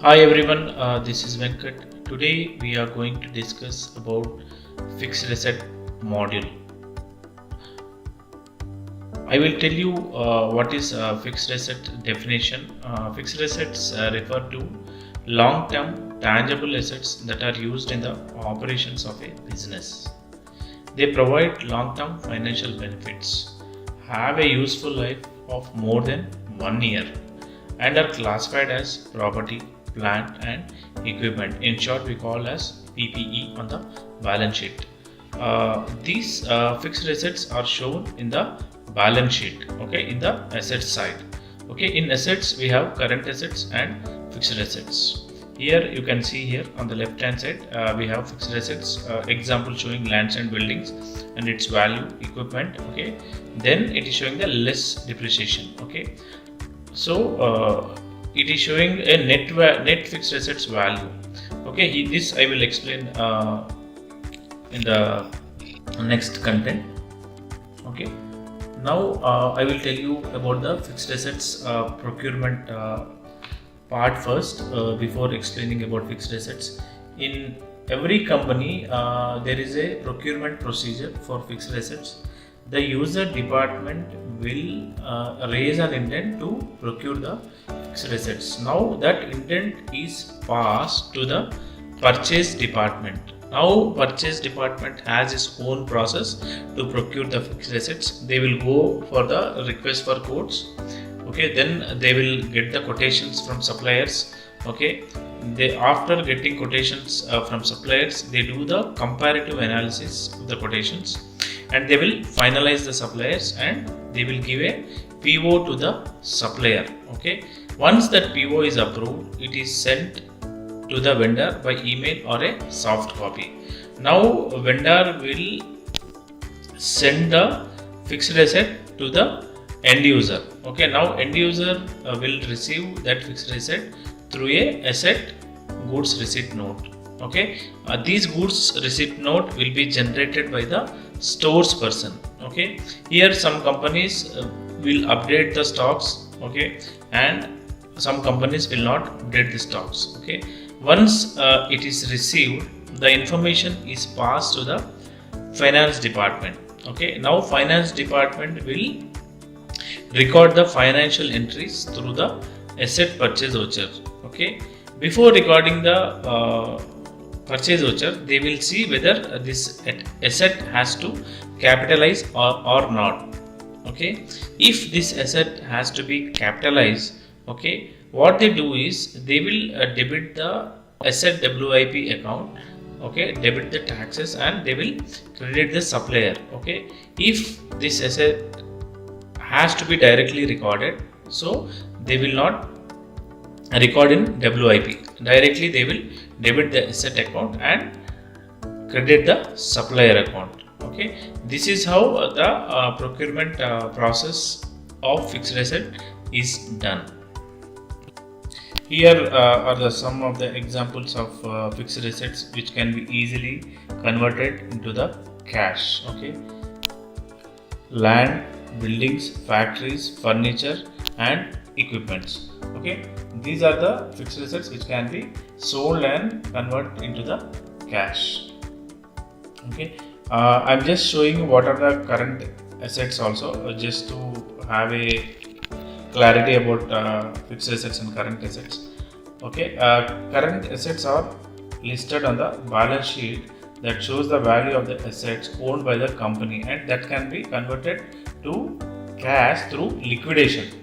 Hi everyone, this is Venkat. Today we are going to discuss about fixed asset module. I will tell you what is fixed asset definition. Fixed assets refer to long-term tangible assets that are used in the operations of a business. They provide long-term financial benefits, have a useful life of more than 1 year, and are classified as property, plant and equipment. In short, we call as PPE on the balance sheet. These fixed assets are shown in the balance sheet, okay, in the asset side. Okay, in assets we have current assets and fixed assets. Here you can see here on the left hand side we have fixed assets, example showing lands and buildings and its value, equipment. Okay, then it is showing the less depreciation. Okay, so it is showing a net fixed assets value. Okay, this I will explain in the next content. Okay, now I will tell you about the fixed assets procurement part first before explaining about fixed assets. In every company there is a procurement procedure for fixed assets. The user department will raise an intent to procure the fixed assets. Now that intent is passed to the purchase department. Now purchase department has its own process to procure the fixed assets. They will go for the request for quotes. Okay, then they will get the quotations from suppliers. Okay, they after getting quotations from suppliers, they do the comparative analysis of the quotations and they will finalize the suppliers and they will give a PO to the supplier. Okay, once that PO is approved, it is sent to the vendor by email or a soft copy. Now vendor will send the fixed asset to the end user. Okay, now end user will receive that fixed asset through a asset goods receipt note. Okay, these goods receipt note will be generated by the stores person. Okay, here some companies will update the stocks. Okay, and some companies will not update the stocks. Okay, once it is received, the information is passed to the finance department. Okay, now finance department will record the financial entries through the asset purchase voucher. Okay, before recording the purchase voucher, they will see whether this asset has to capitalize or not. Okay, if this asset has to be capitalized, okay, what they do is they will debit the asset WIP account. Okay, debit the taxes and they will credit the supplier. Okay, if this asset has to be directly recorded, so they will not record in WIP. Directly they will debit the asset account and credit the supplier account. Okay, this is how the procurement process of fixed asset is done. Here are some of the examples of fixed assets which can be easily converted into the cash. Okay, land, buildings, factories, furniture and equipments. Okay, these are the fixed assets which can be sold and convert into the cash. Okay, I'm just showing what are the current assets also, just to have a clarity about fixed assets and current assets. Okay, current assets are listed on the balance sheet that shows the value of the assets owned by the company and that can be converted to cash through liquidation.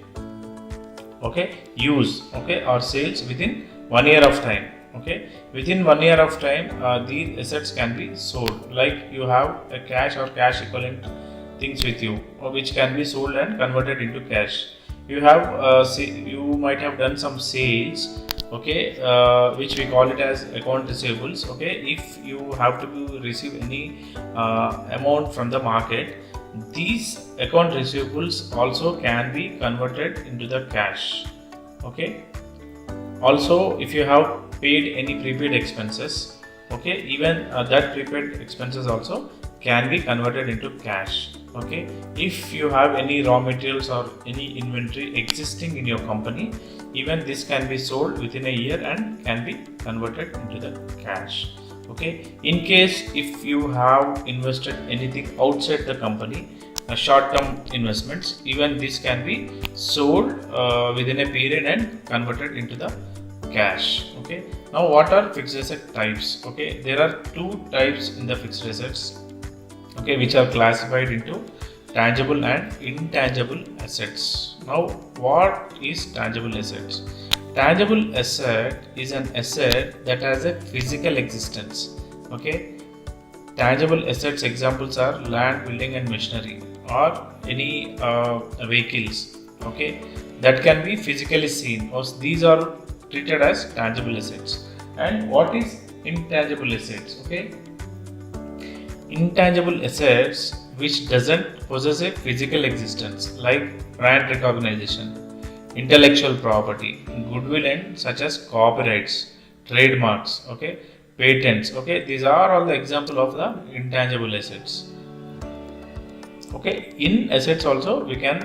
Okay, use, okay, or sales within 1 year of time. Okay, within 1 year of time these assets can be sold. Like you have a cash or cash equivalent things with you which can be sold and converted into cash. You have you might have done some sales. Okay, which we call it as account receivables. Okay, if you have to receive any amount from the market, these account receivables also can be converted into the cash. Okay, also if you have paid any prepaid expenses, okay, even that prepaid expenses also can be converted into cash. Okay, if you have any raw materials or any inventory existing in your company, even this can be sold within a year and can be converted into the cash. Okay, in case if you have invested anything outside the company, short term investments, even this can be sold within a period and converted into the cash. Okay, now what are fixed asset types? Okay, there are two types in the fixed assets, okay, which are classified into tangible and intangible assets. Now, what is tangible assets? Tangible asset is an asset that has a physical existence. Okay, tangible assets examples are land, building, and machinery, or any vehicles. Okay, that can be physically seen. Or these are treated as tangible assets. And what is intangible assets? Okay, intangible assets which doesn't possess a physical existence, like brand recognition, intellectual property, goodwill, and such as copyrights, trademarks, okay, patents. Okay, these are all the example of the intangible assets. Okay, in assets also we can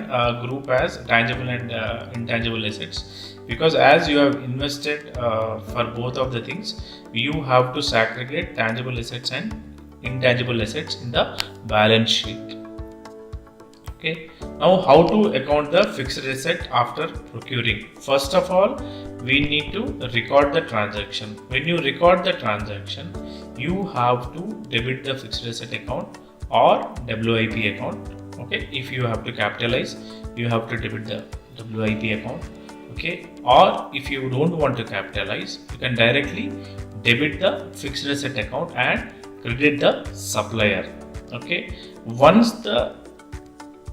group as tangible and intangible assets, because as you have invested for both of the things, you have to segregate tangible assets and intangible assets in the balance sheet. Okay, now how to account the fixed asset after procuring? First of all, we need to record the transaction. When you record the transaction, you have to debit the fixed asset account or WIP account. Okay, if you have to capitalize, you have to debit the WIP account. Okay, or if you don't want to capitalize, you can directly debit the fixed asset account and credit the supplier. Okay, once the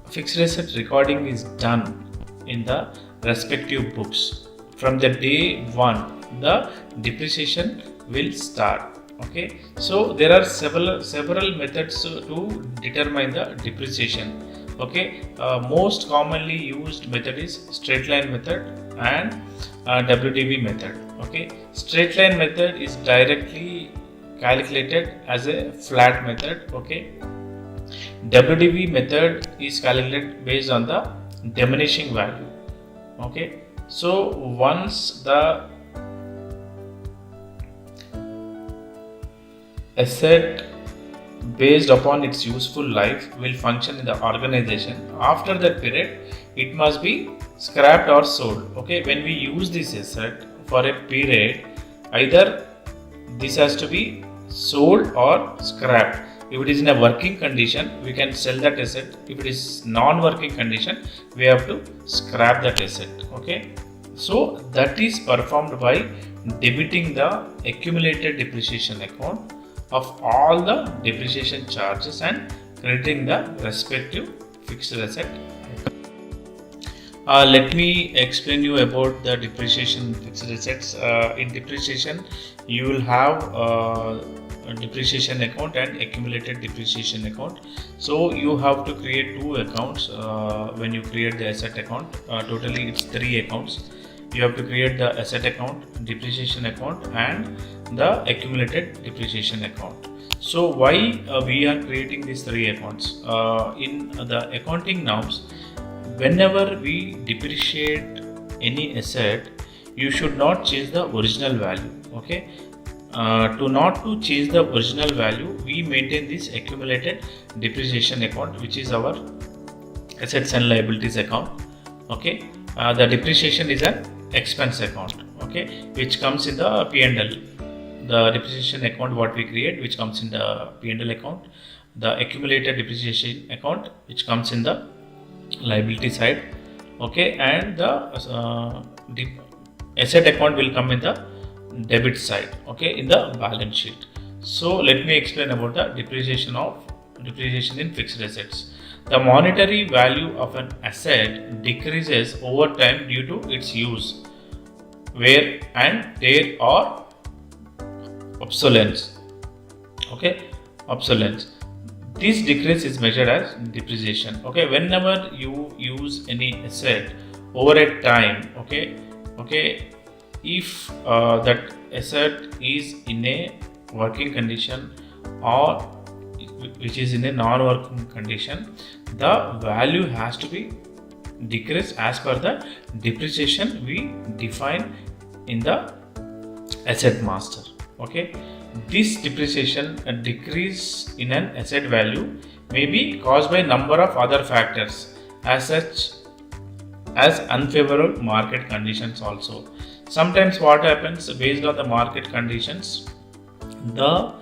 fixed asset recording is done in the respective books, from the day one the depreciation will start. Okay, so there are several methods to determine the depreciation. Okay, most commonly used method is straight line method and WDV method. Okay, straight line method is directly calculated as a flat method. Okay, WDV method is calculated based on the diminishing value. Okay, so once the asset based upon its useful life will function in the organization, after that period it must be scrapped or sold. Okay, when we use this asset for a period, either this has to be sold or scrapped. If it is in a working condition, we can sell that asset. If it is non-working condition, we have to scrap that asset. Okay, so that is performed by debiting the accumulated depreciation account of all the depreciation charges and crediting the respective fixed asset. Let me explain you about the depreciation fixed assets. In depreciation, you will have a depreciation account and accumulated depreciation account. So you have to create two accounts when you create the asset account. Totally, it's three accounts. You have to create the asset account, depreciation account, and the accumulated depreciation account. So why we are creating these three accounts? In the accounting norms, whenever we depreciate any asset, you should not change the original value. Okay, to change the original value, we maintain this accumulated depreciation account, which is our assets and liabilities account. Okay, the depreciation is an expense account. Okay, which comes in the P&L. The depreciation account what we create, which comes in the P&L account. The accumulated depreciation account, which comes in the liability side. Okay, and the asset account will come in the debit side. Okay, in the balance sheet. So let me explain about the depreciation in fixed assets. The monetary value of an asset decreases over time due to its use, wear and tear, or obsolescence. Okay, obsolescence. This decrease is measured as depreciation. Okay, whenever you use any asset over a time, okay, if that asset is in a working condition, or which is in a non-working condition, the value has to be decreased as per the depreciation we define in the asset master. Okay, this depreciation decrease in an asset value may be caused by number of other factors as such as unfavorable market conditions also. Sometimes what happens, based on the market conditions, the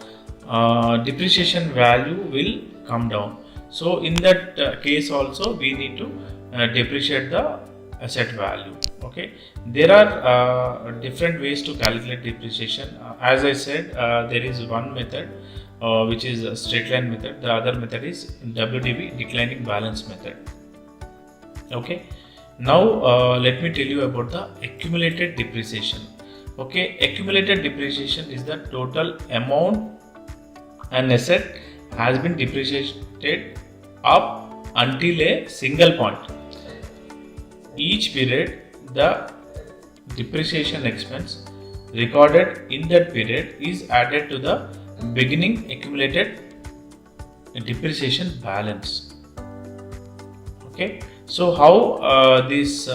depreciation value will come down. So in that case also we need to depreciate the asset value. Okay, there are different ways to calculate depreciation. As I said, there is one method which is a straight line method. The other method is WDB, declining balance method. Okay, now let me tell you about the accumulated depreciation. Okay, accumulated depreciation is the total amount an asset has been depreciated up until a single point. Each period, the depreciation expense recorded in that period is added to the beginning accumulated depreciation balance. Okay, so how this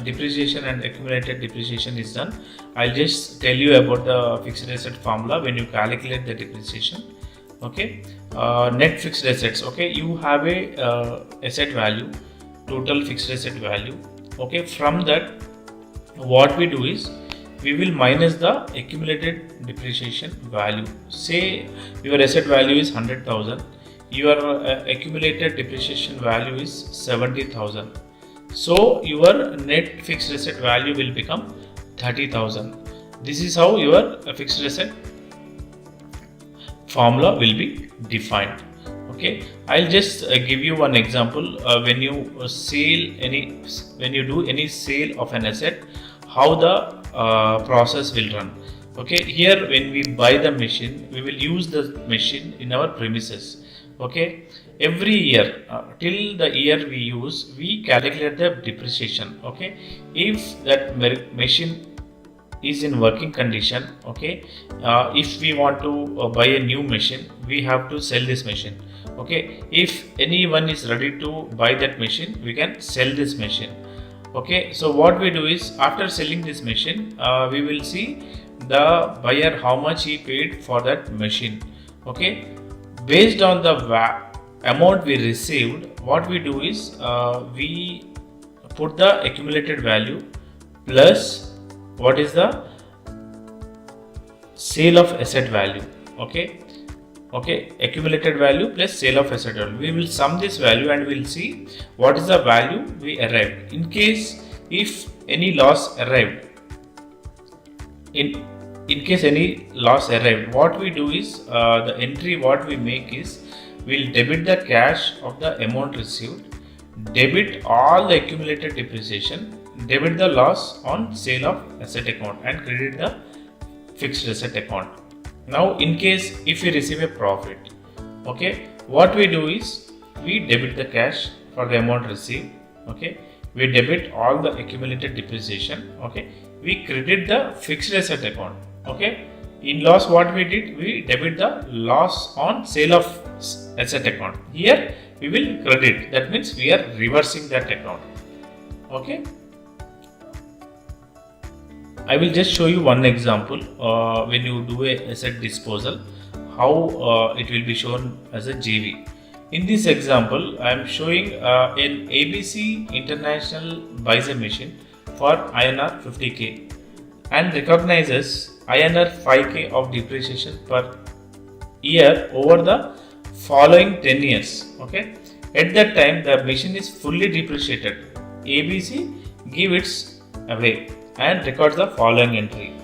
depreciation and accumulated depreciation is done, I'll just tell you about the fixed asset formula when you calculate the depreciation. Okay, net fixed assets. Okay, you have a asset value, total fixed asset value. Okay, from that what we do is we will minus the accumulated depreciation value. Say your asset value is 100,000, your accumulated depreciation value is 70,000. So your net fixed asset value will become 30,000. This is how your fixed asset formula will be defined. Okay, I'll just give you one example. When you do any sale of an asset, how the process will run. Okay, here when we buy the machine, we will use the machine in our premises. Okay, every year till the year we use, we calculate the depreciation. Okay, if that machine is in working condition, okay, if we want to buy a new machine, we have to sell this machine. Okay, if anyone is ready to buy that machine, we can sell this machine. Okay, so what we do is after selling this machine, we will see the buyer how much he paid for that machine. Okay, based on the amount we received, what we do is we put the accumulated value plus what is the sale of asset value. Okay, accumulated value plus sale of asset value. We will sum this value and we will see what is the value we arrived. In case if any loss arrived, in case any loss arrived, what we do is the entry what we make is we'll debit the cash of the amount received, debit all the accumulated depreciation, debit the loss on sale of asset account and credit the fixed asset account. Now in case if we receive a profit, okay, what we do is we debit the cash for the amount received. Okay, we debit all the accumulated depreciation. Okay, we credit the fixed asset account. Okay, in loss what we did, we debit the loss on sale of asset account. Here we will credit, that means we are reversing that account. Okay, I will just show you one example when you do a asset disposal, how it will be shown as a JV. In this example, I am showing an ABC International buys a machine for INR 50k and recognizes INR 5k of depreciation per year over the following 10 years. Okay, at that time the machine is fully depreciated. ABC give its away and records the following entry.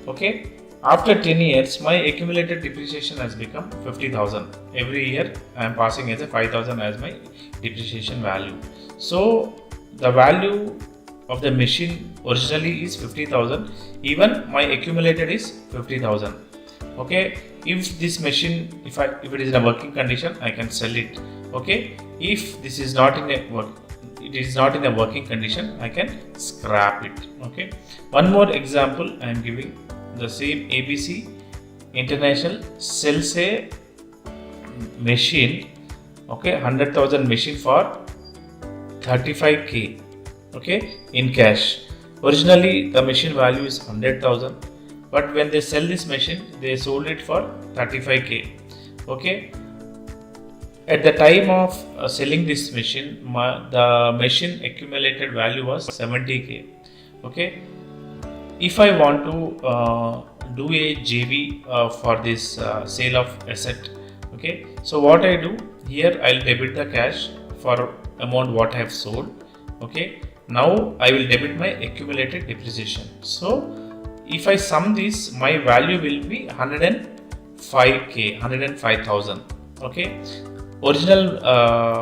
Okay, after 10 years my accumulated depreciation has become 50,000. Every year I am passing as a 5,000 as my depreciation value. So the value of the machine originally is 50,000, even my accumulated is 50,000. Okay, if this machine, if it is in a working condition, I can sell it. Okay, if this is not in a working condition, I can scrap it. Okay, one more example I am giving. The same ABC International sells a machine, okay, 100,000 machine for 35k, okay, in cash. Originally the machine value is 100,000, but when they sell this machine, they sold it for 35k, okay. At the time of selling this machine, the machine accumulated value was 70k, okay. If I want to do a JV for this sale of asset, okay, so what I do here, I'll debit the cash for amount what I have sold, okay. Now I will debit my accumulated depreciation. So if I sum this, my value will be 105k, 105,000, okay. Original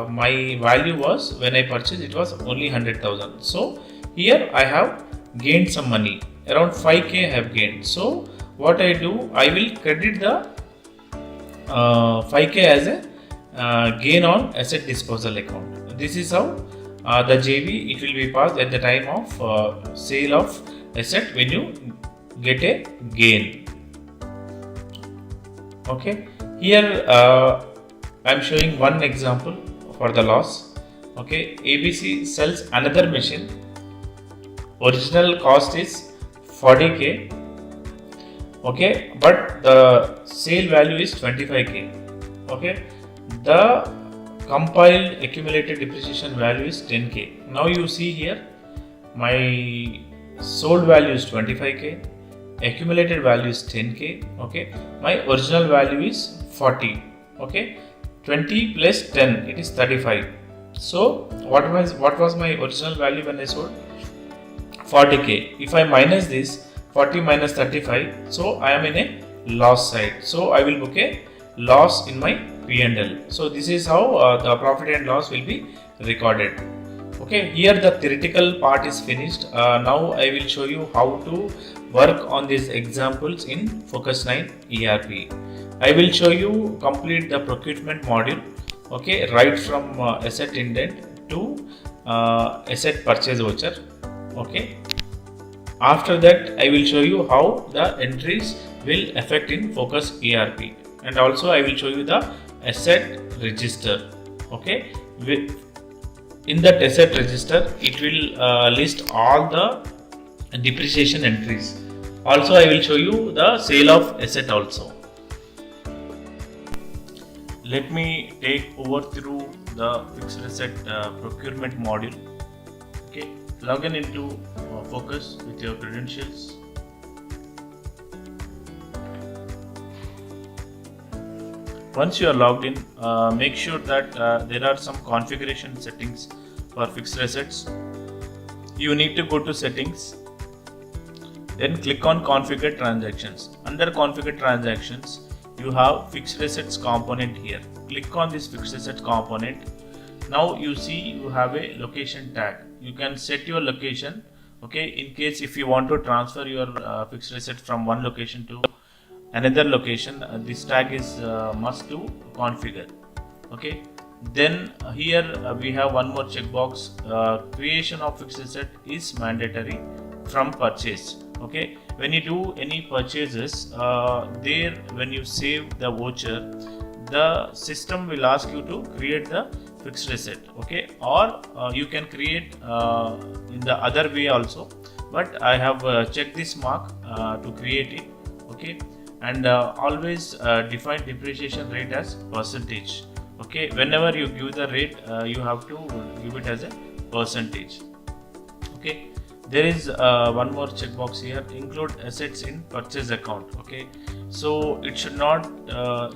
my value was, when I purchased, it was only 100,000. So here I have gained some money, around 5k I have gained. So what I do, I will credit the 5k as a gain on asset disposal account. This is how the JV, it will be passed at the time of sale of asset when you get a gain. Okay, here I am showing one example for the loss. Okay, ABC sells another machine. Original cost is 40k, okay, but the sale value is 25k, okay. The compiled accumulated depreciation value is 10k. Now you see here, my sold value is 25k, accumulated value is 10k, okay. My original value is 40, okay. 20 plus 10, it is 35. So what was my original value when I sold? 40k. If I minus this, 40 minus 35, so I am in a loss side. So I will book a loss in my P&L. So this is how the profit and loss will be recorded. Okay, here the theoretical part is finished. Now I will show you how to work on these examples in Focus-9 ERP. I will show you complete the procurement module, okay, right from asset indent to asset purchase voucher, okay. After that, I will show you how the entries will affect in Focus-ERP, and also I will show you the asset register, okay. In that asset register, it will list all the depreciation entries. Also, I will show you the sale of asset also. Let me take over through the fixed asset procurement module. Okay, log in into Focus with your credentials. Once you are logged in, make sure that there are some configuration settings for fixed assets. You need to go to settings, then click on configure transactions. Under configure transactions, you have fixed assets component here. Click on this fixed asset component. Now you see you have a location tag. You can set your location, okay, in case if you want to transfer your fixed asset from one location to another location, this tag is must to configure, okay. Then here we have one more checkbox, creation of fixed asset is mandatory from purchase, okay. When you do any purchases, there when you save the voucher, the system will ask you to create the fixed asset, okay, or you can create in the other way also, but I have checked this mark to create it, okay. And always define depreciation rate as percentage, okay. Whenever you give the rate, you have to give it as a percentage, okay. There is one more checkbox here, include assets in purchase account, okay. So it should not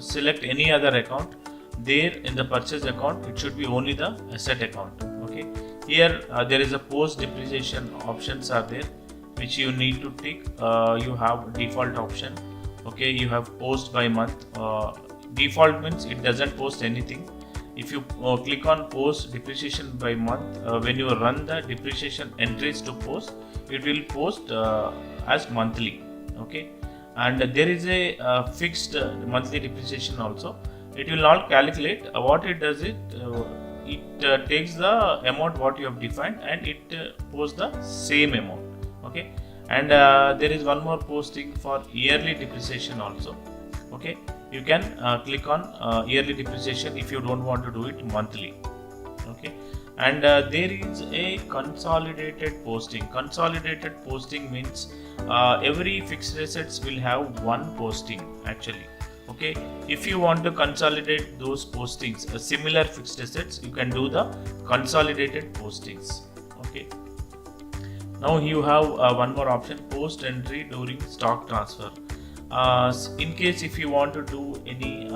select any other account. There in the purchase account, it should be only the asset account, okay. Here there is a post depreciation options are there, which you need to tick. You have default option, okay. You have post by month. Default means it doesn't post anything. If you click on post depreciation by month, when you run the depreciation entries to post, it will post as monthly, okay. And there is a fixed monthly depreciation also. It will not calculate. What it does, it takes the amount what you have defined and it posts the same amount, okay. And there is one more posting for yearly depreciation also, okay. you can click on yearly depreciation if you don't want to do it monthly. Okay, and there is a consolidated posting. Consolidated posting means every fixed assets will have one posting actually. Okay, if you want to consolidate those postings, similar fixed assets, you can do the consolidated postings. Okay, now you have one more option, post entry during stock transfer. In case if you want to do any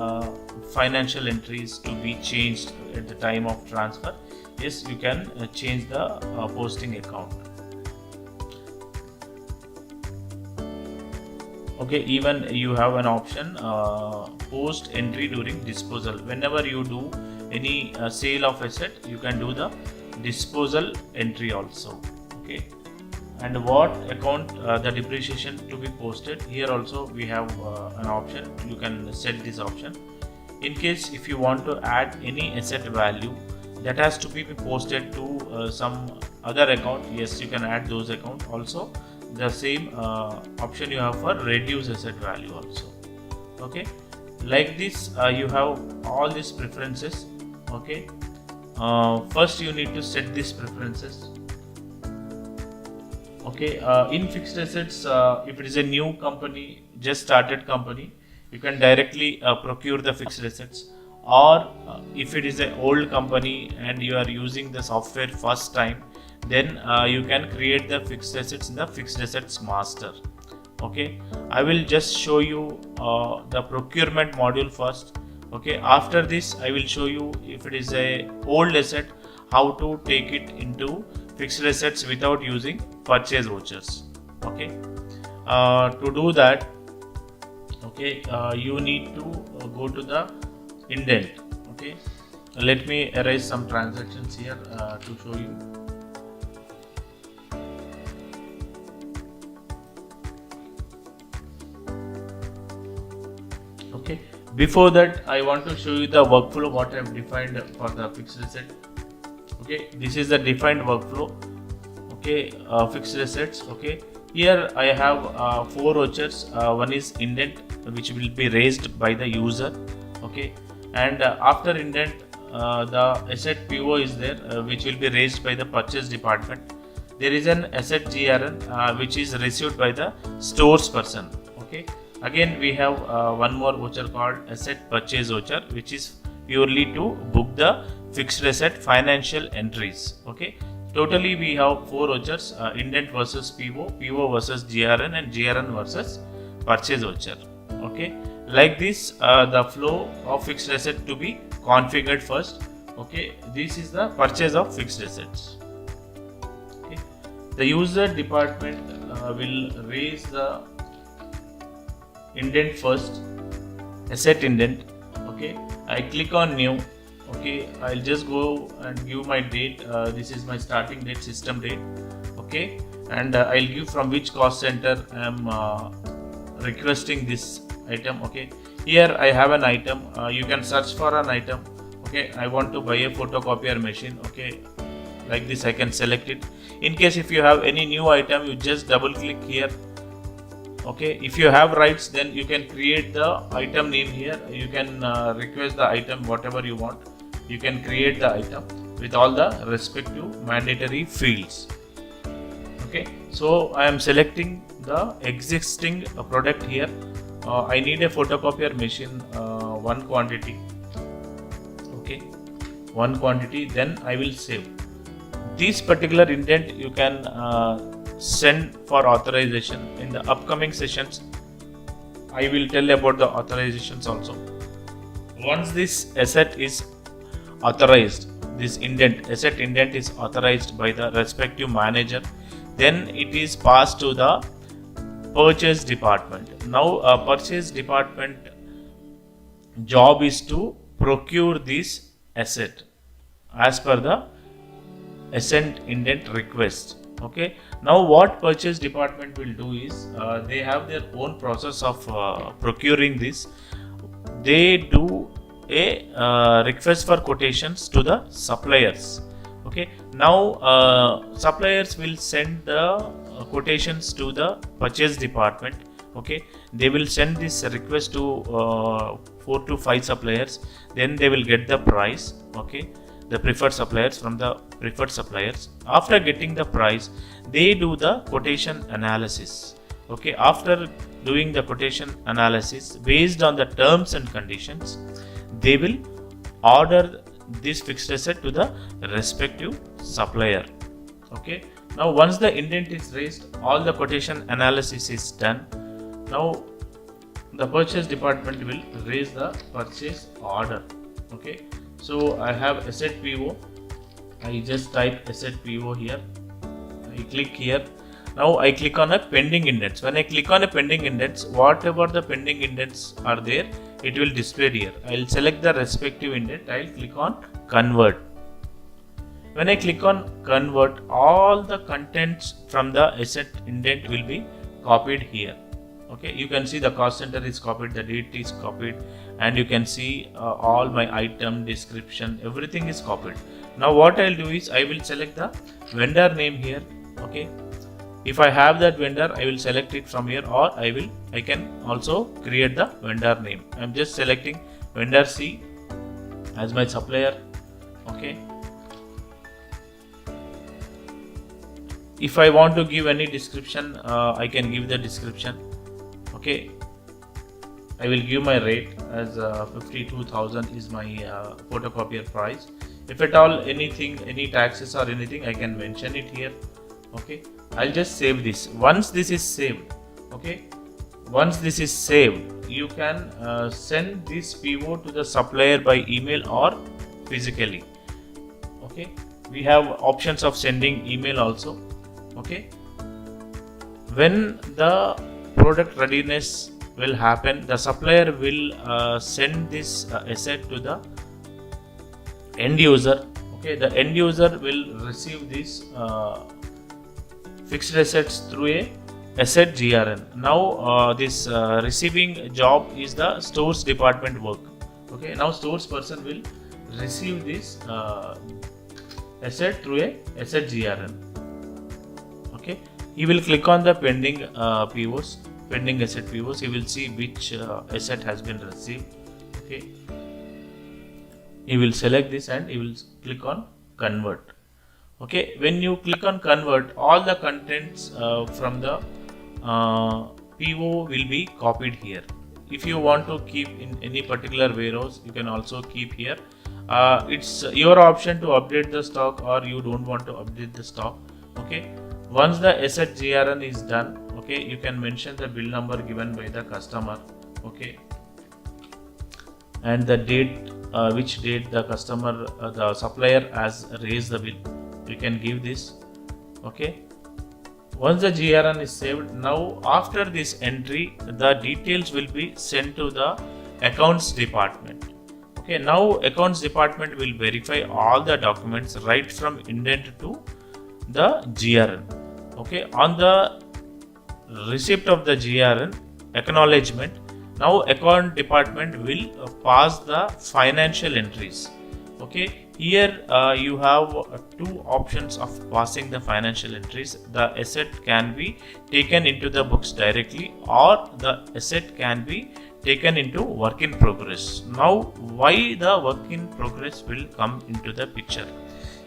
financial entries to be changed at the time of transfer, yes, you can change the posting account. Okay, even you have an option post entry during disposal. Whenever you do any sale of asset, you can do the disposal entry also. Okay, and what account the depreciation to be posted, here also we have an option. You can set this option. In case if you want to add any asset value that has to be posted to some other account, yes, you can add those account also. The same option you have for reduce asset value also. Okay, like this you have all these preferences. Okay, first you need to set these preferences. Okay, in fixed assets, if it is a new company, just started company, you can directly procure the fixed assets. Or if it is an old company and you are using the software first time, then you can create the fixed assets in the fixed assets master. Okay, I will just show you the procurement module first. Okay, after this I will show you if it is a old asset, how to take it into fixed assets without using purchase vouchers. Okay, to do that, okay, you need to go to the indent. Okay, let me erase some transactions here to show you. Okay, before that I want to show you the workflow what I have defined for the fixed asset. Okay, this is the defined workflow. Okay, fixed assets. Okay, here I have 4 vouchers. One is indent, which will be raised by the user. Okay, and after indent the asset PO is there, which will be raised by the purchase department. There is an asset GRN which is received by the stores person. Okay, again we have one more voucher called asset purchase voucher, which is purely to book the fixed asset financial entries. Okay, totally we have 4 vouchers, indent versus PO, PO versus GRN, and GRN versus purchase voucher. Okay, like this the flow of fixed asset to be configured first. Okay, this is the purchase of fixed assets. Okay, the user department will raise the indent first, asset indent. Okay, I click on new. Okay, I'll just go and give my date. This is my starting date, system date. Okay, and I'll give from which cost center I am requesting this item. Okay, here I have an item. You can search for an item. Okay, I want to buy a photocopier machine. Okay, like this I can select it. In case if you have any new item, you just double click here. Okay, if you have rights, then you can create the item name here. You can request the item whatever you want. You can create the item with all the respective mandatory fields. Okay, so I am selecting the existing product here. I need a photocopier machine, one quantity. Okay, one quantity, then I will save. This particular indent you can send for authorization. In the upcoming sessions I will tell about the authorizations also. Once this asset is authorized, this indent, asset indent is authorized by the respective manager, then it is passed to the purchase department. Now purchase department job is to procure this asset as per the asset indent request. Okay, now what purchase department will do is they have their own process of procuring this. They do a request for quotations to the suppliers. Okay, now suppliers will send the quotations to the purchase department. Okay, they will send this request to 4 to 5 suppliers, then they will get the price. Okay, the preferred suppliers from the preferred suppliers. After getting the price, they do the quotation analysis. Okay, after doing the quotation analysis based on the terms and conditions, they will order this fixed asset to the respective supplier. Okay, now once the indent is raised, all the quotation analysis is done. Now the purchase department will raise the purchase order. Okay, so I have asset PO. I just type asset PO here. I click here. Now I click on a pending indents. When I click on a pending indents, whatever the pending indents are there, it will display here. I will select the respective indent. I will click on convert. When I click on convert, all the contents from the asset indent will be copied here. Okay, you can see the cost center is copied, the date is copied, and you can see all my item description, everything is copied. Now what I'll do is I will select the vendor name here. Okay, if I have that vendor, I will select it from here, or I can also create the vendor name. I'm just selecting vendor C as my supplier. Okay, if I want to give any description, I can give the description. Okay, I will give my rate as 52,000 is my photocopier price. If at all anything, any taxes or anything, I can mention it here. Okay, I'll just save this. Once this is saved, okay, once this is saved, you can send this PO to the supplier by email or physically. Okay, we have options of sending email also. Okay, when the product readiness will happen, the supplier will send this asset to the end user. Okay, the end user will receive this fixed assets through a asset GRN. Now this receiving job is the stores department work. Okay, now stores person will receive this asset through a asset GRN. Okay, he will click on the pending POs, pending asset POs. He will see which asset has been received. Okay, he will select this and he will click on convert. Okay, when you click on convert, all the contents from the PO will be copied here. If you want to keep in any particular warehouse, you can also keep here. It's your option to update the stock, or you don't want to update the stock. Okay, once the asset GRN is done, okay, you can mention the bill number given by the customer. Okay, and the date, which date the customer, the supplier has raised the bill. You can give this. Okay, once the GRN is saved, now after this entry, the details will be sent to the accounts department. Okay, now accounts department will verify all the documents right from indent to the GRN. Okay, on the receipt of the GRN acknowledgement, now account department will pass the financial entries. Okay, here you have two options of passing the financial entries. The asset can be taken into the books directly, or the asset can be taken into work in progress. Now why the work in progress will come into the picture?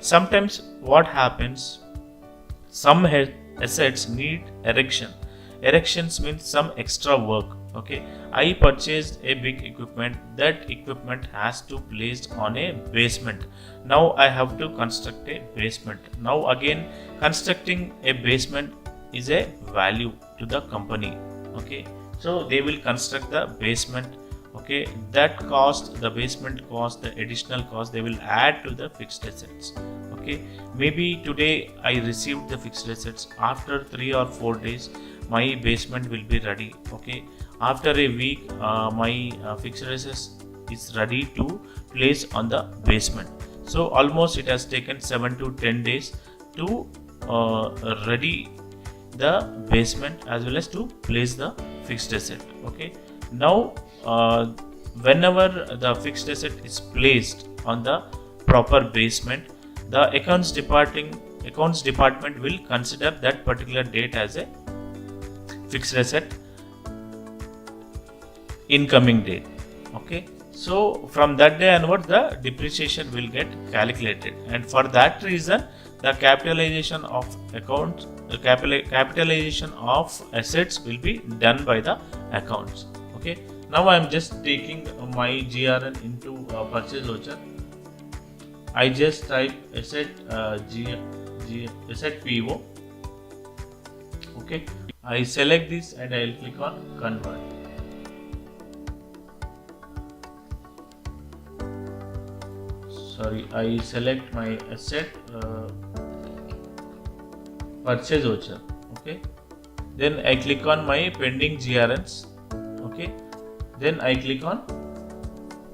Sometimes what happens, some assets need erection. Erections means some extra work. Okay, I purchased a big equipment. That equipment has to placed on a basement. Now I have to construct a basement. Now again, constructing a basement is a value to the company. Okay, so they will construct the basement. Okay, that cost, the basement cost, the additional cost, they will add to the fixed assets. Okay, maybe today I received the fixed assets. After 3 or 4 days, my basement will be ready. Okay, after a week, my fixed assets is ready to place on the basement. So almost it has taken 7 to 10 days to ready the basement as well as to place the fixed asset. Okay, now whenever the fixed asset is placed on the proper basement, the accounts department will consider that particular date as a fixed asset incoming date. Okay, so from that day onwards the depreciation will get calculated, and for that reason the capitalization of accounts, the capitalization of assets will be done by the accounts. Okay, now I am just taking my GRN into purchase voucher. I just type asset asset PO. Okay, I select this and I will click on convert. Sorry, I select my asset purchase voucher. Okay, then I click on my pending GRNs. Okay, then I click on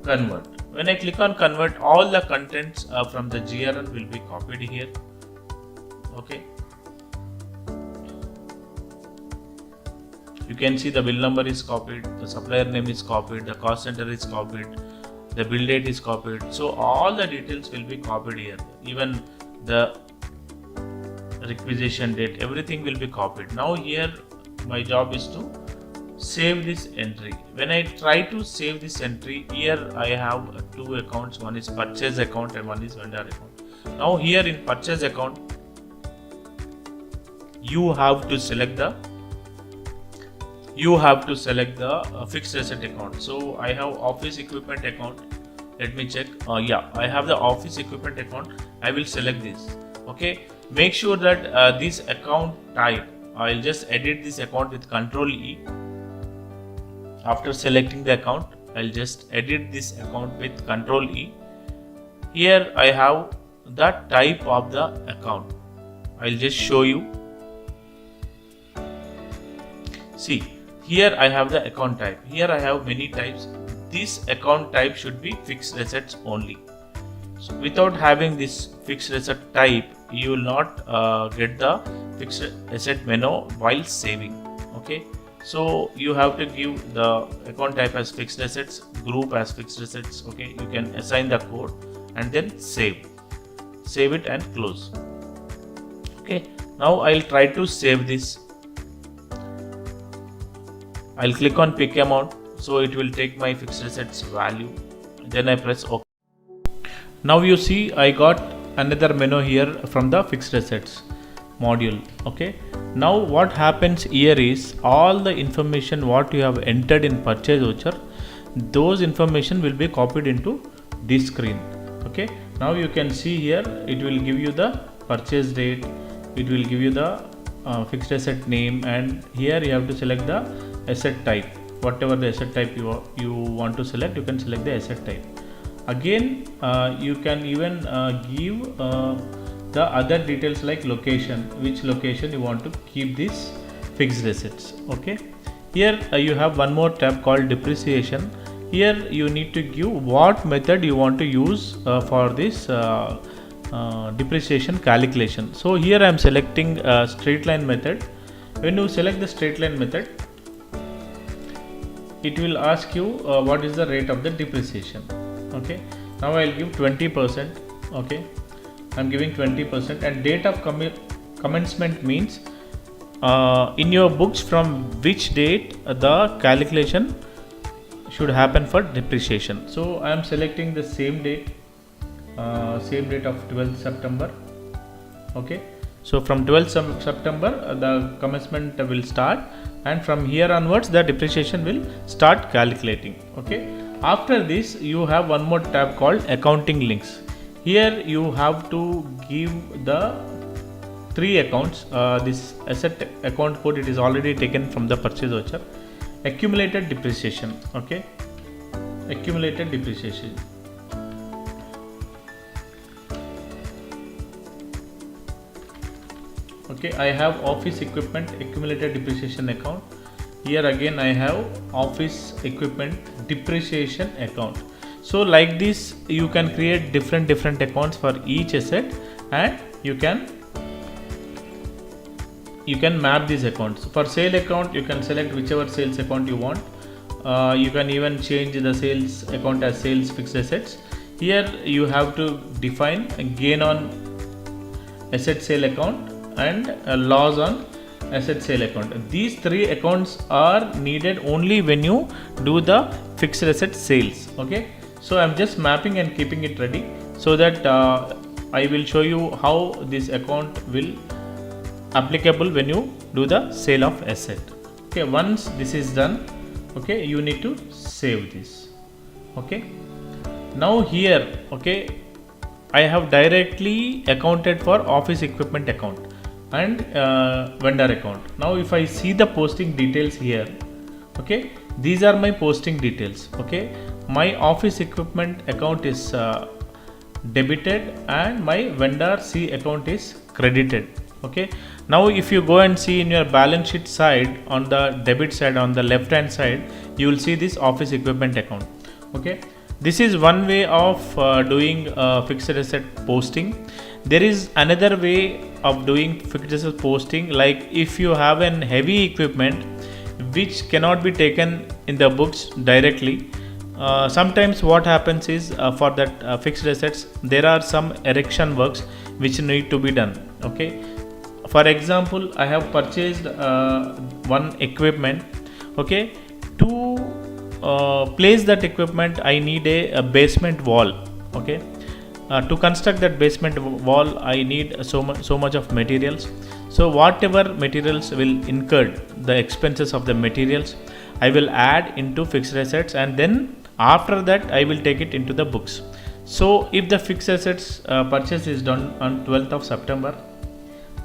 convert. When I click on convert, all the contents from the GRN will be copied here. Okay, you can see the bill number is copied, the supplier name is copied, the cost center is copied, the bill date is copied. So all the details will be copied here, even the requisition date, everything will be copied. Now here my job is to save this entry. When I try to save this entry, here I have two accounts, one is purchase account and one is vendor account. Now here in purchase account, you have to select the fixed asset account. So I have office equipment account. Let me check. Yeah, I have the office equipment account. I will select this. Okay, make sure that this account type, I'll just edit this account with Control E. After selecting the account, I'll just edit this account with Control E. Here I have the type of the account. I'll just show you. See, here I have the account type. Here I have many types. This account type should be fixed assets only. So without having this fixed asset type, you will not get the fixed asset menu while saving. Okay, so you have to give the account type as fixed assets, group as fixed assets. Okay, you can assign the code and then save it and close. Okay, now I'll try to save this. I'll click on pick amount, so it will take my fixed assets value. Then I press OK. Now you see I got another menu here from the fixed assets module. Okay, now what happens here is all the information what you have entered in purchase voucher, those information will be copied into this screen. Okay, now you can see here it will give you the purchase date, it will give you the fixed asset name, and here you have to select the asset type. Whatever the asset type you want to select, you can select the asset type. Again, you can even give the other details like location, which location you want to keep these fixed assets. Okay, here you have one more tab called depreciation. Here you need to give what method you want to use for this depreciation calculation. So here I am selecting straight line method. When you select the straight line method, it will ask you what is the rate of the depreciation. Okay, now I'll give 20%. Okay, I'm giving 20%, and date of commencement means in your books from which date the calculation should happen for depreciation. So I am selecting the same date of 12th September. Okay, so from 12th September the commencement will start, and from here onwards the depreciation will start calculating. Okay, after this you have one more tab called accounting links. Here you have to give the three accounts. This asset account code, it is already taken from the purchase voucher. Accumulated depreciation. Okay, accumulated depreciation. Okay, I have office equipment accumulated depreciation account. Here again I have office equipment depreciation account. So like this you can create different accounts for each asset, and you can map these accounts. For sale account, you can select whichever sales account you want. You can even change the sales account as sales fixed assets. Here you have to define a gain on asset sale account and a loss on asset sale account. These three accounts are needed only when you do the fixed asset sales. Okay, so I'm just mapping and keeping it ready so that I will show you how this account will applicable when you do the sale of asset. Okay, once this is done, okay, you need to save this. Okay, now here, okay, I have directly accounted for office equipment account and vendor account. Now if I see the posting details here, okay, these are my posting details. Okay, my office equipment account is debited and my vendor C account is credited. Okay, now if you go and see in your balance sheet side, on the debit side, on the left hand side, you will see this office equipment account. Okay, this is one way of doing fixed asset posting. There is another way of doing fixed asset posting, like if you have an heavy equipment which cannot be taken in the books directly. Sometimes what happens is for that fixed assets there are some erection works which need to be done. Okay, for example, I have purchased one equipment. Okay, to place that equipment I need a basement wall. Okay, to construct that basement wall I need so much of materials. So whatever materials will incur the expenses of the materials, I will add into fixed assets, and then after that I will take it into the books. So if the fixed assets purchase is done on 12th of September,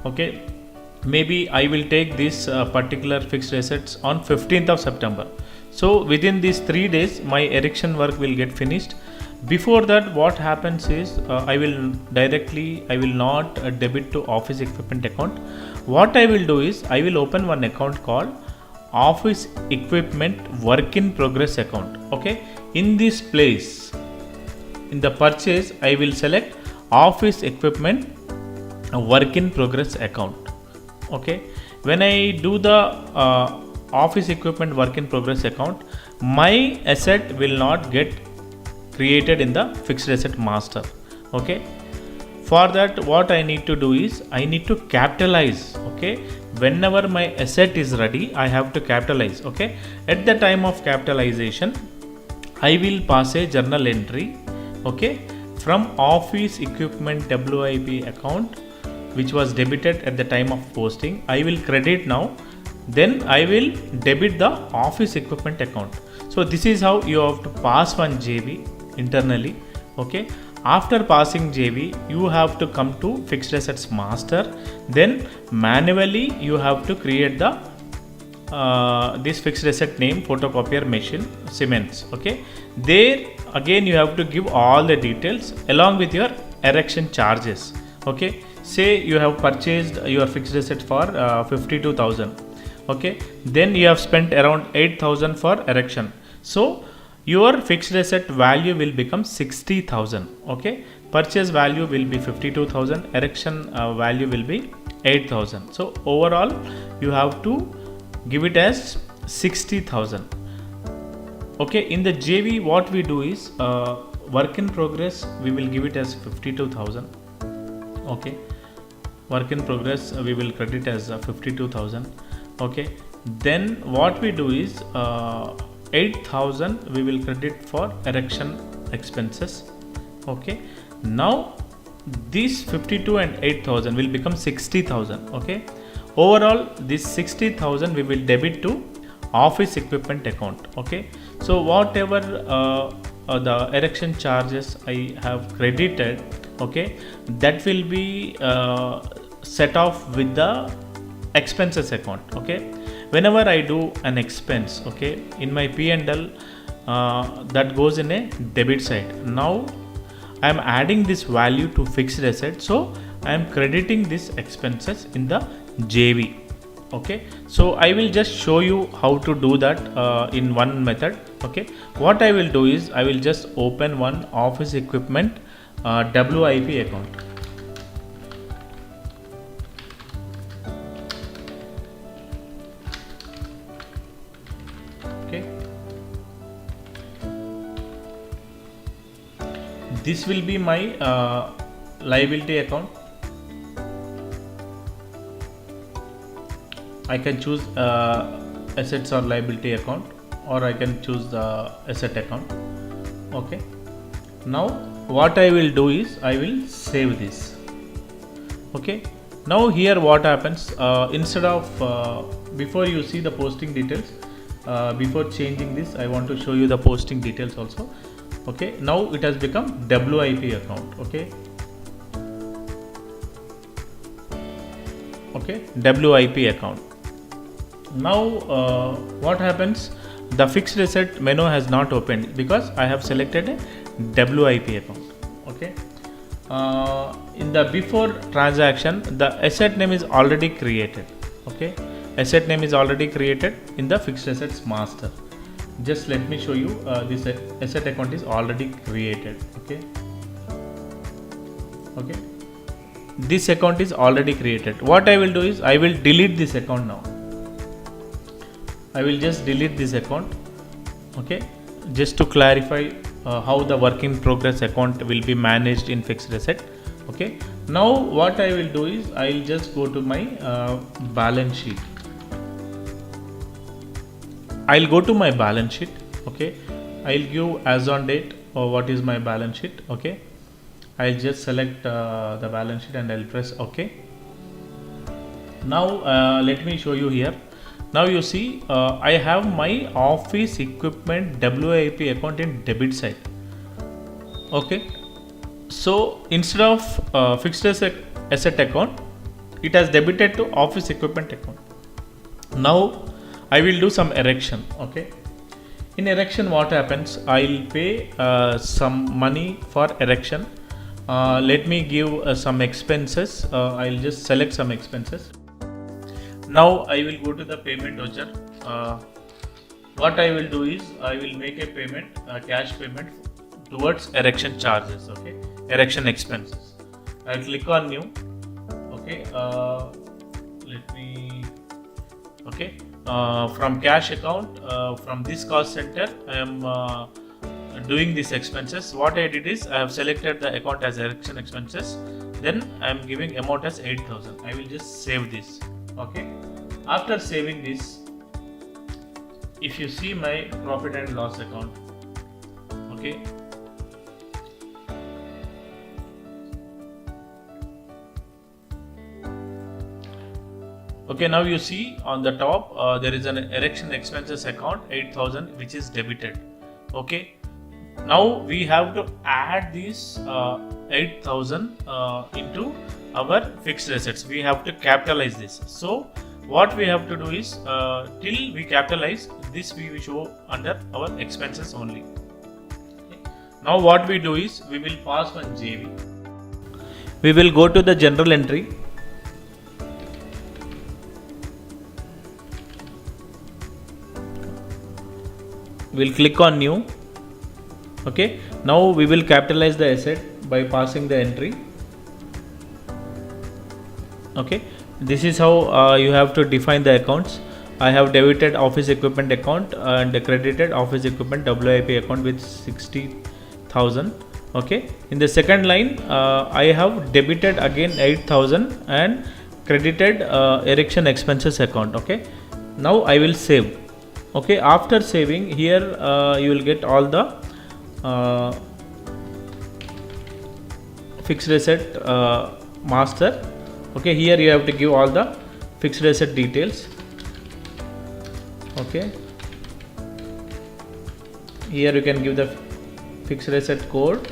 okay, maybe I will take this particular fixed assets on 15th of September. So within these 3 days my erection work will get finished. Before that, what happens is I will not debit to office equipment account. What I will do is I will open one account called office equipment work in progress account. Okay, in this place, in the purchase, I will select office equipment work in progress account. Okay, when I do the office equipment work in progress account, my asset will not get created in the fixed asset master. Okay, for that what I need to do is I need to capitalize. Okay, whenever my asset is ready I have to capitalize. Okay, at the time of capitalization I will pass a journal entry. Okay, from office equipment WIP account which was debited at the time of posting, I will credit now, then I will debit the office equipment account. So this is how you have to pass one JV internally. Okay, after passing JV you have to come to fixed assets master, then manually you have to create the this fixed asset name, photocopier machine, Siemens. Okay, there again you have to give all the details along with your erection charges. Okay, say you have purchased your fixed asset for 52,000. Okay, then you have spent around 8,000 for erection. So your fixed asset value will become 60,000. Okay, purchase value will be 52,000, erection value will be 8,000. So overall you have to give it as 60,000. Okay, in the JV what we do is work in progress we will give it as 52,000. Okay, work in progress we will credit as 52,000. Okay, then what we do is 8,000 we will credit for erection expenses. Okay, now this 52 and 8,000 will become 60,000. Okay, overall this 60,000 we will debit to office equipment account. Okay, so whatever the erection charges I have credited, okay, that will be set off with the expenses account. Okay, whenever I do an expense, okay, in my P&L that goes in a debit side. Now I am adding this value to fixed asset, so I am crediting this expenses in the JV. Okay, so I will just show you how to do that in one method. Okay, what I will do is I will just open one office equipment WIP account. Okay, this will be my liability account. I can choose assets or liability account, or I can choose the asset account. Okay, now what I will do is I will save this. Okay, now here what happens, instead of before you see the posting details, before changing this I want to show you the posting details also. Okay, now it has become WIP account. Okay, WIP account. Now what happens, the fixed asset menu has not opened because I have selected a WIP account. Okay, in the before transaction the asset name is already created. Okay, asset name is already created in the fixed assets master. Just let me show you, this asset account is already created. Okay, this account is already created. What I will do is I will delete this account now. I will just delete this account. Okay, just to clarify how the work in progress account will be managed in fixed asset. Okay, now what I will do is I will just go to my balance sheet. I'll go to my balance sheet. Okay, I'll give as on date or what is my balance sheet. Okay, I'll just select the balance sheet and I'll press OK. Now let me show you here. Now you see I have my office equipment WIP account in debit side. Okay, so instead of fixed asset account, it has debited to office equipment account. Now I will do some erection. Okay, in erection what happens, I'll pay some money for erection. Let me give some expenses. I'll just select some expenses. Now I will go to the payment voucher. What I will do is I will make a payment, cash payment towards erection charges. Okay, erection expenses. I will click on new. Okay, let me. Okay, from cash account, from this cost center, I am doing these expenses. What I did is I have selected the account as erection expenses. Then I am giving amount as 8,000. I will just save this. Okay, after saving this, if you see my profit and loss account, okay, now you see on the top there is an erection expenses account 8,000 which is debited. Okay, now we have to add this 8,000 into our fixed assets. We have to capitalize this. So what we have to do is till we capitalize this, we will show under our expenses only. Okay. Now what we do is we will pass one JV. We will go to the general entry. We'll click on new. Okay, now we will capitalize the asset by passing the entry. Okay, this is how you have to define the accounts. I have debited office equipment account and credited office equipment WIP account with 60,000. Okay, in the second line I have debited again 8,000 and credited erection expenses account. Okay, now I will save. Okay, after saving here you will get all the fixed asset master. Okay, here you have to give all the fixed asset details. Okay, here you can give the fixed asset code.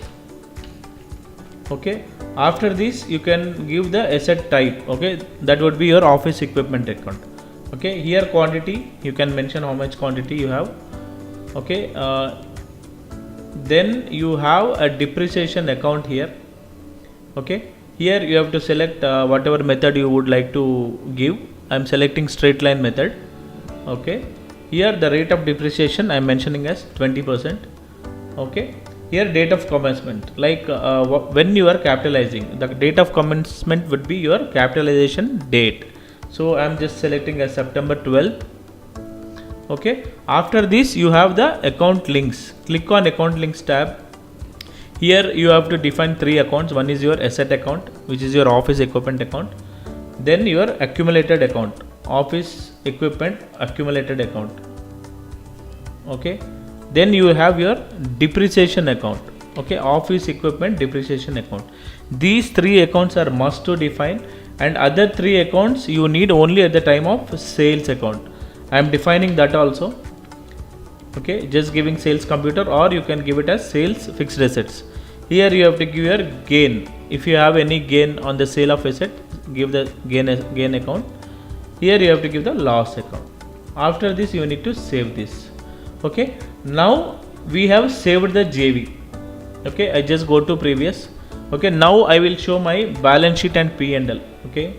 Okay, after this you can give the asset type. Okay, that would be your office equipment account. Okay, here quantity, you can mention how much quantity you have. Okay, then you have a depreciation account here. Okay, here you have to select whatever method you would like to give. I am selecting straight line method. Okay, here the rate of depreciation I am mentioning as 20%. Okay, here date of commencement, like when you are capitalizing, the date of commencement would be your capitalization date. So I am just selecting as September 12th. Okay, after this you have the account links. Click on account links tab. Here you have to define 3 accounts. One is your asset account, which is your office equipment account. Then your accumulated account. office equipment accumulated account. Okay, then you have your depreciation account. Okay, office equipment depreciation account. These three accounts are must to define, and other three accounts you need only at the time of sales account. I am defining that also. Okay, just giving sales computer, or you can give it as sales fixed assets. Here you have to give your gain. If you have any gain on the sale of asset, give the gain account. Here you have to give the loss account. After this you need to save this. Okay, now we have saved the JV. Okay, I just go to previous. Okay, now I will show my balance sheet and P&L. Okay,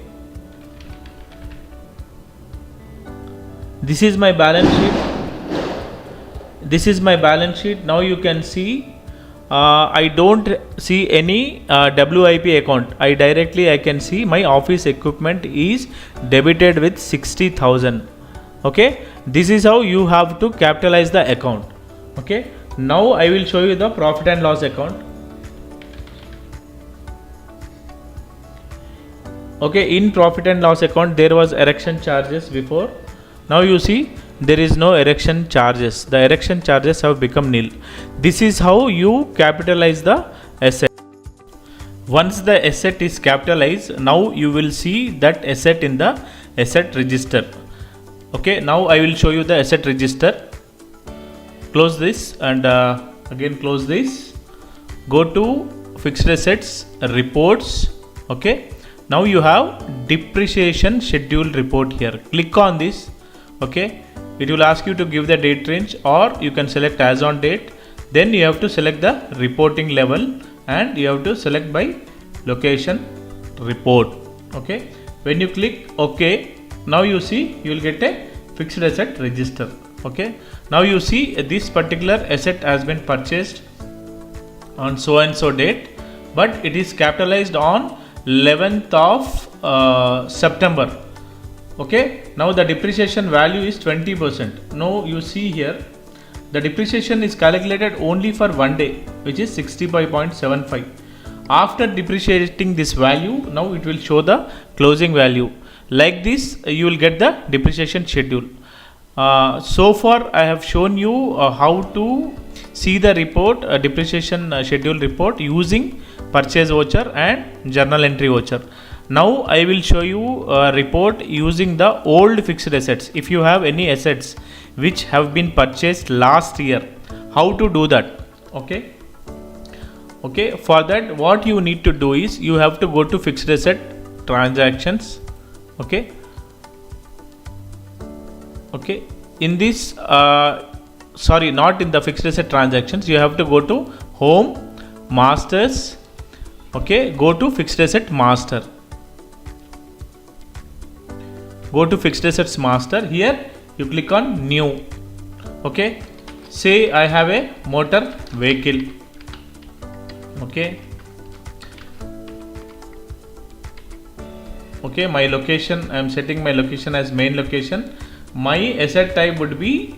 this is my balance sheet. This is my balance sheet. Now you can see I don't see any WIP account. I can see my office equipment is debited with 60,000. Okay, this is how you have to capitalize the account. Okay, now I will show you the profit and loss account. Okay, in profit and loss account there was erection charges before. Now you see there is no erection charges. The erection charges have become nil. This is how you capitalize the asset. Once the asset is capitalized, now you will see that asset in the asset register. Okay, now I will show you the asset register. Close this and again close this. Go to fixed assets reports. Okay, now you have depreciation schedule report here. Click on this. Okay, it will ask you to give the date range, or you can select as on date. Then you have to select the reporting level, and you have to select by location report. Okay, when you click OK, now you see you will get a fixed asset register. Okay, now you see this particular asset has been purchased on so and so date, but it is capitalized on 11th of September. Okay, now the depreciation value is 20%. Now you see here the depreciation is calculated only for one day, which is 65.75. After depreciating this value, now it will show the closing value. Like this you will get the depreciation schedule. So far I have shown you how to see the report, depreciation schedule report using purchase voucher and journal entry voucher. Now I will show you a report using the old fixed assets. If you have any assets which have been purchased last year, how to do that? Okay, for that what you need to do is you have to go to fixed asset transactions. Okay, in this sorry, not in the fixed asset transactions, you have to go to home, masters. Okay, go to fixed asset master. Go to fixed assets master. Here you click on new. Okay, say I have a motor vehicle. Okay, my location, I am setting my location as main location. My asset type would be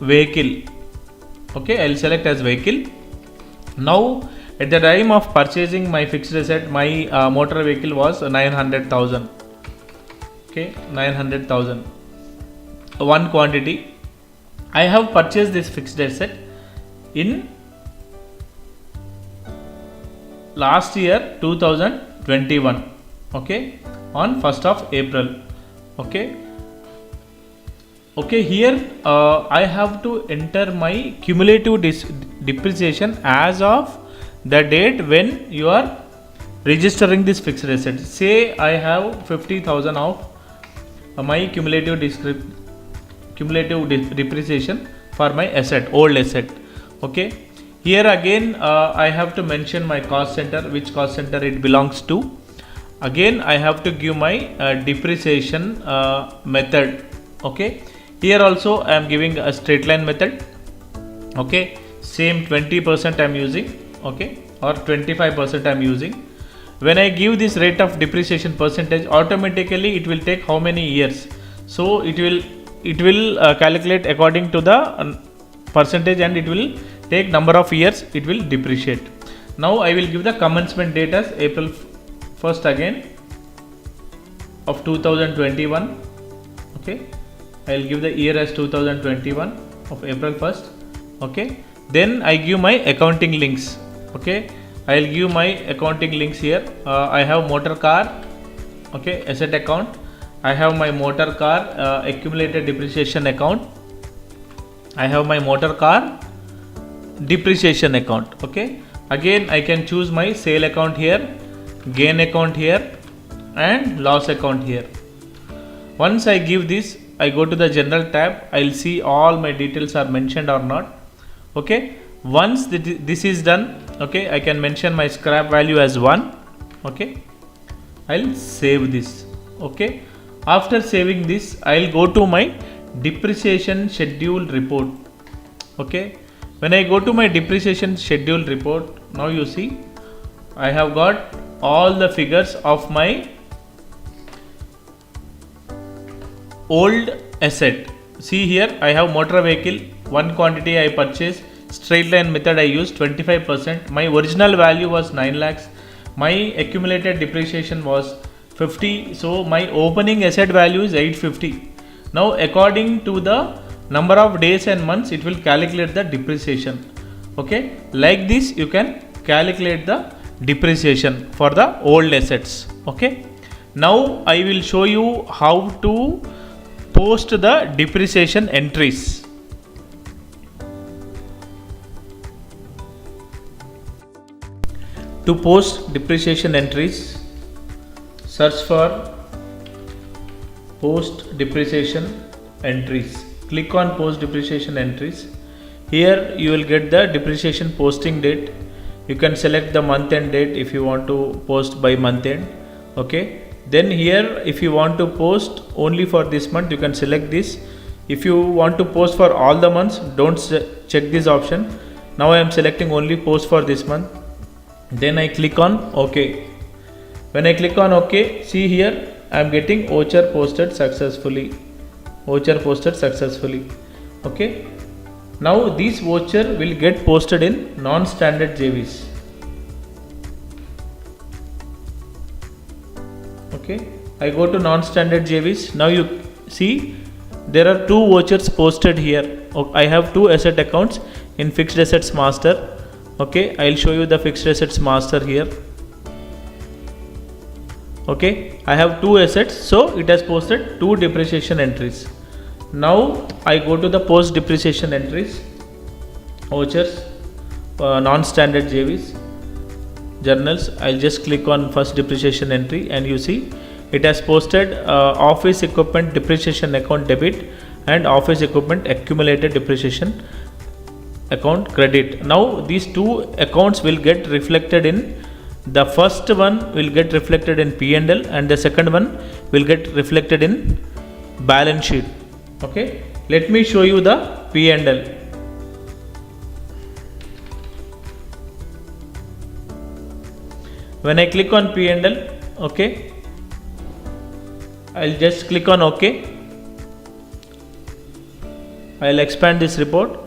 vehicle. Okay, I will select as vehicle. Now at the time of purchasing my fixed asset, my motor vehicle was 900,000. Okay, 900,000. One quantity. I have purchased this fixed asset in last year 2021. Okay, on 1st of April. Okay, here I have to enter my cumulative depreciation as of the date when you are registering this fixed asset. Say I have 50,000 of my cumulative depreciation for my asset, old asset. Okay, here again I have to mention my cost center, which cost center it belongs to. Again I have to give my depreciation method. Okay, here also I am giving a straight line method. Okay, same 20% I am using. Okay, or 25% I am using. When I give this rate of depreciation percentage, automatically it will take how many years. So it will calculate according to the percentage, and it will take number of years it will depreciate. Now I will give the commencement date as April 1st again of 2021. Okay, I'll give the year as 2021 of April 1st. Okay, then I give my accounting links. Okay, I'll give my accounting links here. I have motor car, okay, asset account. I have my motor car accumulated depreciation account. I have my motor car depreciation account. Okay, again I can choose my sale account here, gain account here, and loss account here. Once I give this, I go to the general tab. I'll see all my details are mentioned or not. Okay, once this is done, okay, I can mention my scrap value as 1. Okay, I'll save this. Okay, after saving this, I'll go to my depreciation schedule report. Okay, when I go to my depreciation schedule report, now you see I have got all the figures of my old asset. See here, I have motor vehicle, one quantity I purchased, straight line method I used 25%. My original value was 9 lakhs. My accumulated depreciation was 50. So my opening asset value is 850. Now according to the number of days and months, it will calculate the depreciation. Okay, like this you can calculate the depreciation for the old assets. Okay, now I will show you how to post the depreciation entries. To post depreciation entries, search for post depreciation entries. Click on post depreciation entries. Here you will get the depreciation posting date. You can select the month and date if you want to post by month end. Okay, then here if you want to post only for this month, you can select this. If you want to post for all the months, don't check this option. Now I am selecting only post for this month. Then I click on OK. When I click on OK, see here I am getting voucher posted successfully. Voucher posted successfully. Okay, now this voucher will get posted in non-standard JVs. Okay, I go to non-standard JVs. Now you see there are 2 vouchers posted here. I have 2 asset accounts in fixed assets master. Okay, I'll show you the fixed assets master here. Okay, I have 2 assets, so it has posted 2 depreciation entries. Now I go to the post depreciation entries, vouchers, non-standard JVs, journals. I'll just click on first depreciation entry and you see it has posted office equipment depreciation account debit and office equipment accumulated depreciation account credit. Now these 2 accounts will get reflected in, the first one will get reflected in P&L and the second one will get reflected in balance sheet. Okay, let me show you the P&L. When I click on P&L, okay, I'll just click on OK. I'll expand this report.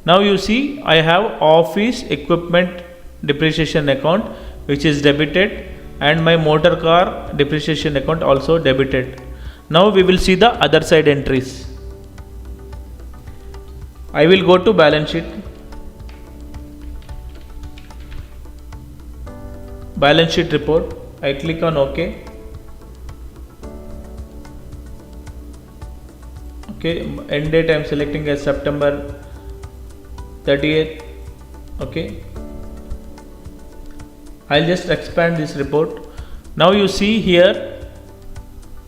Now you see I have office equipment depreciation account which is debited and my motor car depreciation account also debited. Now we will see the other side entries. I will go to balance sheet. Balance sheet report. I click on OK. Okay, end date I am selecting as September 30th. Okay, I'll just expand this report. Now you see here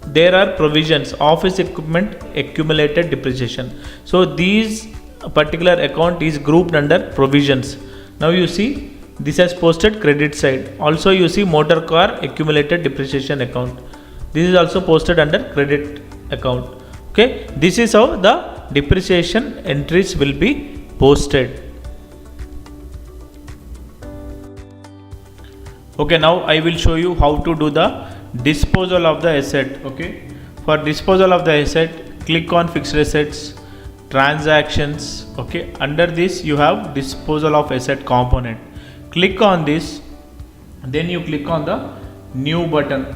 there are provisions, office equipment accumulated depreciation. So these particular account is grouped under provisions. Now you see this has posted credit side. Also you see motor car accumulated depreciation account. This is also posted under credit account. Okay, this is how the depreciation entries will be posted. Okay, now I will show you how to do the disposal of the asset. Okay, for disposal of the asset, click on fixed assets, transactions. Okay, under this you have disposal of asset component. Click on this, then you click on the new button.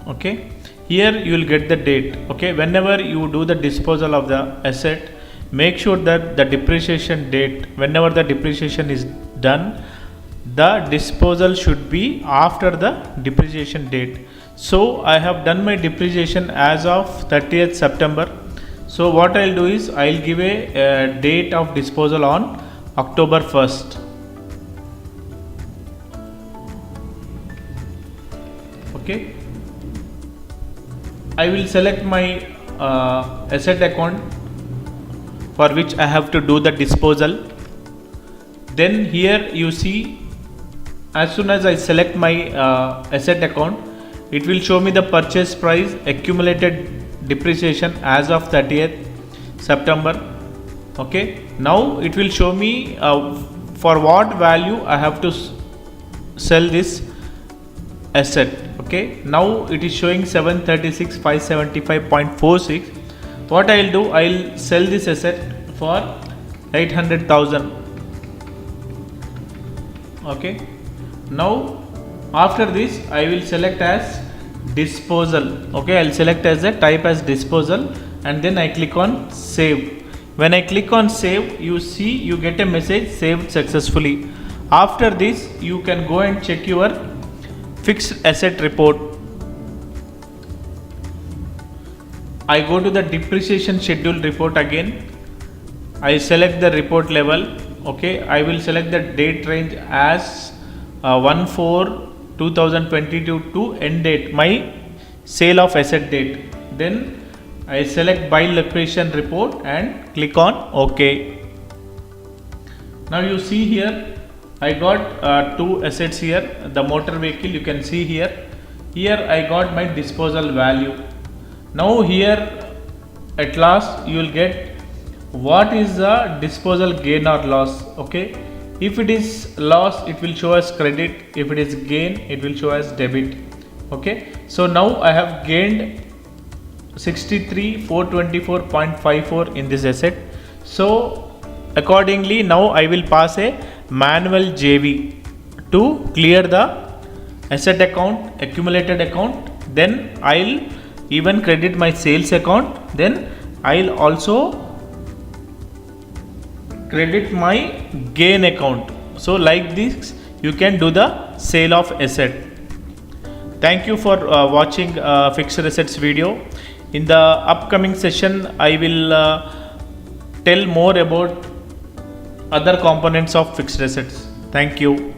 Okay, Here you will get the date. Okay, whenever you do the disposal of the asset, make sure that the depreciation date, whenever the depreciation is done, the disposal should be after the depreciation date. So I have done my depreciation as of 30th September. So what I'll do is I'll give a date of disposal on October 1st. Okay, I will select my asset account for which I have to do the disposal. Then here you see, as soon as I select my asset account, it will show me the purchase price, accumulated depreciation as of 30th September. Okay, now it will show me for what value I have to sell this asset. Okay, now it is showing 736,575.46. what I'll do, I'll sell this asset for 800,000. Okay, now after this I will select as disposal. Okay, I'll select as a type as disposal, and then I click on save. When I click on save, you see you get a message saved successfully. After this you can go and check your fixed asset report. I go to the depreciation schedule report again. I select the report level. Okay, I will select the date range as 1/4/2022 to end date, my sale of asset date. Then I select buy location report and click on OK. Now you see here I got two assets here. The motor vehicle you can see here. Here I got my disposal value. Now here at last you will get what is the disposal gain or loss. Okay, if it is loss it will show as credit, if it is gain it will show as debit. Okay, so now I have gained 63,424.54 in this asset. So accordingly now I will pass a manual JV to clear the asset account, accumulated account. Then I'll even credit my sales account. Then I'll also credit my gain account. So like this you can do the sale of asset. Thank you for watching fixed assets video. In the upcoming session I will tell more about other components of fixed assets. Thank you.